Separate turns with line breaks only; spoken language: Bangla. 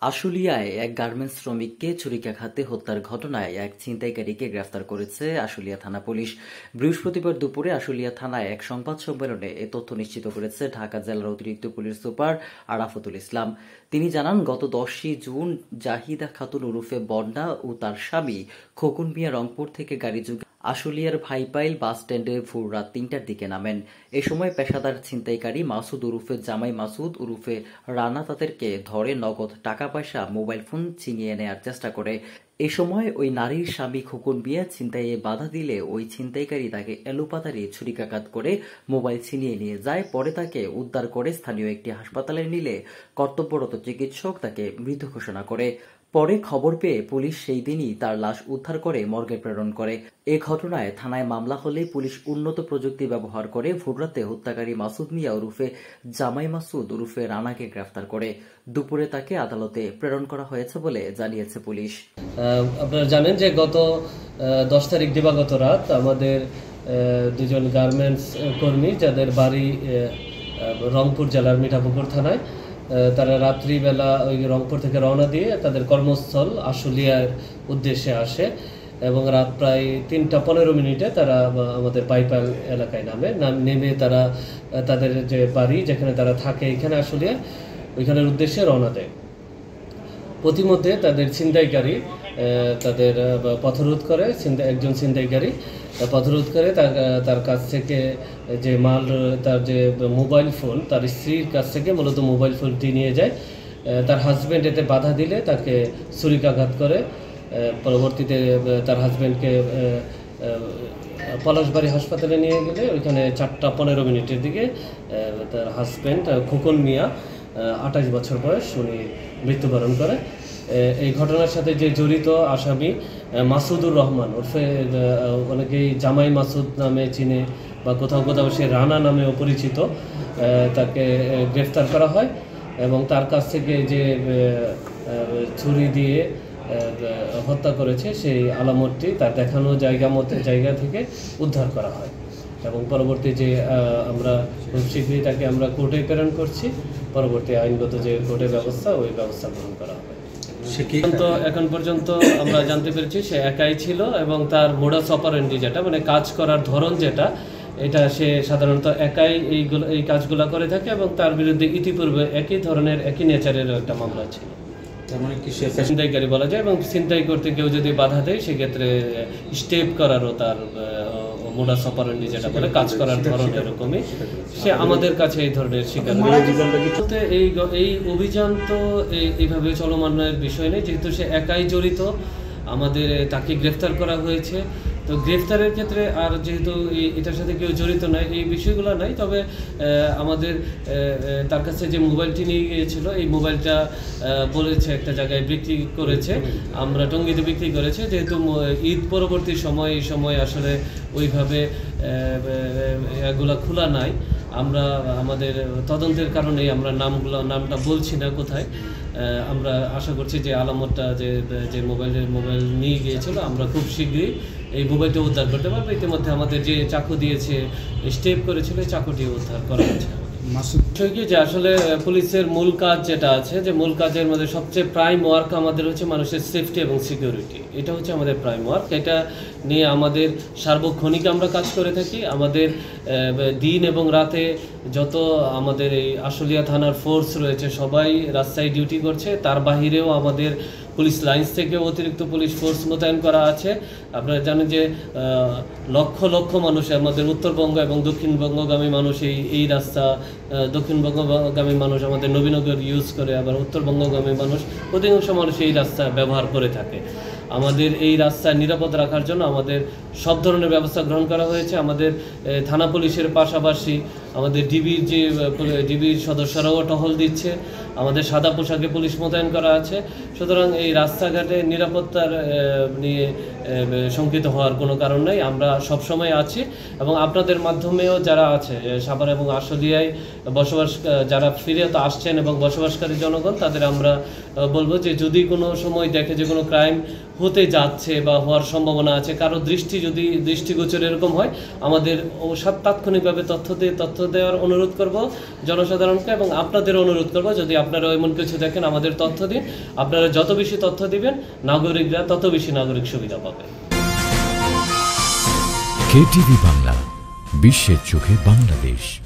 আশুলিয়ায় এক গার্মেন্টস শ্রমিককে ছুরিকাঘাতে হত্যার ঘটনায় এক ছিনতাইকারীকে গ্রেফতার করেছে আশুলিয়া থানা পুলিশ। বৃহস্পতিবার দুপুরে আশুলিয়া থানায় এক সংবাদ সম্মেলনে এ তথ্য নিশ্চিত করেছে ঢাকা জেলার অতিরিক্ত পুলিশ সুপার আরাফাতুল ইসলাম। তিনি জানান, গত 10 জুন জাহিদা খাতুন ওরফে বন্যা ও তার স্বামী খোকন মিয়া রংপুর থেকে গাড়ি যোগে আশুলিয়ার ভাইপাইল বাস স্ট্যান্ডে ভোর রাত 3টার দিকে নামেন। এ সময় পেশাদার ছিনতাইকারী মাসুদ ওরফে জামাই মাসুদ ওরফে রানা তাদেরকে ধরে নগদ টাকা পয়সা, মোবাইল ফোন ছিনিয়ে নেয়ার চেষ্টা করে। এ সময় ওই নারীর স্বামী খোকন মিয়া ছিনতাইয়ে বাধা দিলে ওই ছিনতাইকারী তাকে এলোপাতাড়ি ছুরিকাঘাত করে মোবাইল ছিনিয়ে নিয়ে যায়। পরে তাকে উদ্ধার করে স্থানীয় একটি হাসপাতালে নিলে কর্তব্যরত চিকিৎসক তাকে মৃত ঘোষণা করে। পরে খবর পেয়ে পুলিশ সেই দিনই তার লাশ উদ্ধার করে মর্গে প্রেরণ করে। এ ঘটনায় থানায় মামলা হলে পুলিশ উন্নত প্রযুক্তি ব্যবহার করে ভোররাতে হত্যাকারী মাসুদ মিয়া ওরফে জামাই মাসুদ ওরফে রানাকে গ্রেফতার করে দুপুরে তাকে আদালতে প্রেরণ করা হয়েছে বলে জানিয়েছে পুলিশ।
আপনারা জানেন যে গত 10 তারিখ দিবাগত রাত আমাদের দুজন গার্মেন্টস কর্মী যাদের বাড়ি রংপুর জেলার মিঠাপুকুর থানায়, তারা রাত্রিবেলা ওই রংপুর থেকে রওনা দিয়ে তাদের কর্মস্থল আশুলিয়ার উদ্দেশ্যে আসে এবং রাত প্রায় 3:15 তারা আমাদের পাইপাল এলাকায় নেমে তারা তাদের যে বাড়ি যেখানে তারা থাকে এখানে আশুলিয়া ওইখানের উদ্দেশ্যে রওনা দেয়। প্রতিমধ্যে তাদের ছিনতাইকারী তাদের পথরোধ করে, একজন ছিনতাইকারী পথরোধ করে তার কাছ থেকে যে মাল, তার যে মোবাইল ফোন, তার স্ত্রীর কাছ থেকে মূলত মোবাইল ফোনটি নিয়ে যায়। তার হাজব্যান্ড এতে বাধা দিলে তাকে ছুরিকাঘাত করে। পরবর্তীতে তার হাজব্যান্ডকে পলাশবাড়ি হাসপাতালে নিয়ে গেলে ওইখানে 4:15 দিকে তার হাজব্যান্ড খোকন মিয়া 28 বছর বয়স উনি মৃত্যুবরণ করে। এই ঘটনার সাথে যে জড়িত আসামি মাসুদুর রহমান ওরফে অনেকেই জামাই মাসুদ নামে চিনে বা কোথাও কোথাও সে রানা নামেও পরিচিত, তাকে গ্রেফতার করা হয় এবং তার কাছ থেকে যে ছুরি দিয়ে হত্যা করেছে সেই আলামতটি তার দেখানো জায়গা থেকে উদ্ধার করা হয় এবং পরবর্তী যে আমরা খুব শীঘ্রই তাকে আমরা কোর্টে প্রেরণ করছি। পরবর্তী আইনগত যে কোর্টের ব্যবস্থা ওই ব্যবস্থা গ্রহণ করা হবে। এখন পর্যন্ত আমরা জানতে পেরেছি সে একাই ছিল এবং তার মোডাস অপারেন্ডি যেটা মানে কাজ করার ধরন যেটা, এটা সে সাধারণত একাই এই কাজগুলো করে থাকে এবং তার বিরুদ্ধে ইতিপূর্বে একই ধরনের একই নেচারের একটা মামলা ছিল। ছিনতাইকারী বলা যায় এবং ছিনতাই করতে কেউ যদি বাধা দেয় সেক্ষেত্রে স্টেপ করারও তার মোডাস অপারেন্ডি যেটা বলে কাজ করার ধরন এরকমই, সে আমাদের কাছে এই ধরনের শিকার। এই অভিযান তো এইভাবে চলমানের বিষয় নেই, যেহেতু সে একাই জড়িত আমাদের তাকে গ্রেফতার করা হয়েছে। তো গ্রেফতারের ক্ষেত্রে আর যেহেতু এটার সাথে কেউ জড়িত নয় এই বিষয়গুলো নাই, তবে আমাদের তার কাছে যে মোবাইলটি নিয়ে গিয়েছিল এই মোবাইলটা বলেছে একটা জায়গায় বিক্রি করেছে, আমরা টঙ্গীতে বিক্রি করেছে। যেহেতু ঈদ পরবর্তী এই সময় আসলে ওইভাবে এগুলা খোলা নাই, আমরা আমাদের তদন্তের কারণেই আমরা নামটা বলছি না কোথায়। আমরা আশা করছি যে আলামতটা যে মোবাইল নিয়ে গিয়েছিল আমরা খুব শীঘ্রই এই মোবাইলটা উদ্ধার করতে পারবো। ইতিমধ্যে আমাদের যে চাকু দিয়েছে স্টেপ করেছিল চাকুটি উদ্ধার করা হয়েছে। যে আসলে পুলিশের মূল কাজ যেটা আছে, যে মূল কাজের মধ্যে সবচেয়ে প্রাইম ওয়ার্ক আমাদের হচ্ছে মানুষের সেফটি এবং সিকিউরিটি, এটা হচ্ছে আমাদের প্রাইম ওয়ার্ক। এটা নিয়ে আমাদের সার্বক্ষণিক আমরা কাজ করে থাকি। আমাদের দিন এবং রাতে যত আমাদের এই আশুলিয়া থানার ফোর্স রয়েছে সবাই রাস্তায় ডিউটি করছে, তার বাহিরেও আমাদের পুলিশ লাইন্স থেকে অতিরিক্ত পুলিশ ফোর্স মোতায়েন করা আছে। আপনারা জানেন যে লক্ষ লক্ষ মানুষ আমাদের উত্তরবঙ্গ এবং দক্ষিণবঙ্গগামী মানুষ এই রাস্তা, দক্ষিণবঙ্গগামী মানুষ আমাদের নবীনগর ইউজ করে, আবার উত্তরবঙ্গগামী মানুষ অধিকাংশ মানুষ এই রাস্তা ব্যবহার করে থাকে। আমাদের এই রাস্তা নিরাপদ রাখার জন্য আমাদের সব ধরনের ব্যবস্থা গ্রহণ করা হয়েছে। আমাদের থানা পুলিশের পাশাপাশি আমাদের ডিবির সদস্যরাও টহল দিচ্ছে, আমাদের সাদা পোশাকে পুলিশ মোতায়েন করা আছে। সুতরাং এই রাস্তাঘাটে নিরাপত্তার নিয়ে শঙ্কিত হওয়ার কোনো কারণ নেই, আমরা সবসময় আছি এবং আপনাদের মাধ্যমেও যারা আছে সাভার এবং আশুলিয়ায় যারা ফিরে তো আসছেন এবং বসবাসকারী জনগণ, তাদের আমরা বলবো যে যদি কোনো সময় দেখে যে কোনো ক্রাইম হতে যাচ্ছে বা হওয়ার সম্ভাবনা আছে, কারো দৃষ্টিগোচর এরকম হয়, আমাদের তাৎক্ষণিকভাবে তথ্য দেওয়ার অনুরোধ করব জনসাধারণকে, এবং আপনাদের অনুরোধ করব যদি আপনারা এমন কিছু দেখেন আমাদের তথ্য দিন। আপনারা যত বেশি তথ্য দিবেন নাগরিকরা তত বেশি নাগরিক সুবিধা পাবে।
KTV বাংলা, বিশ্বের চোখে বাংলাদেশ।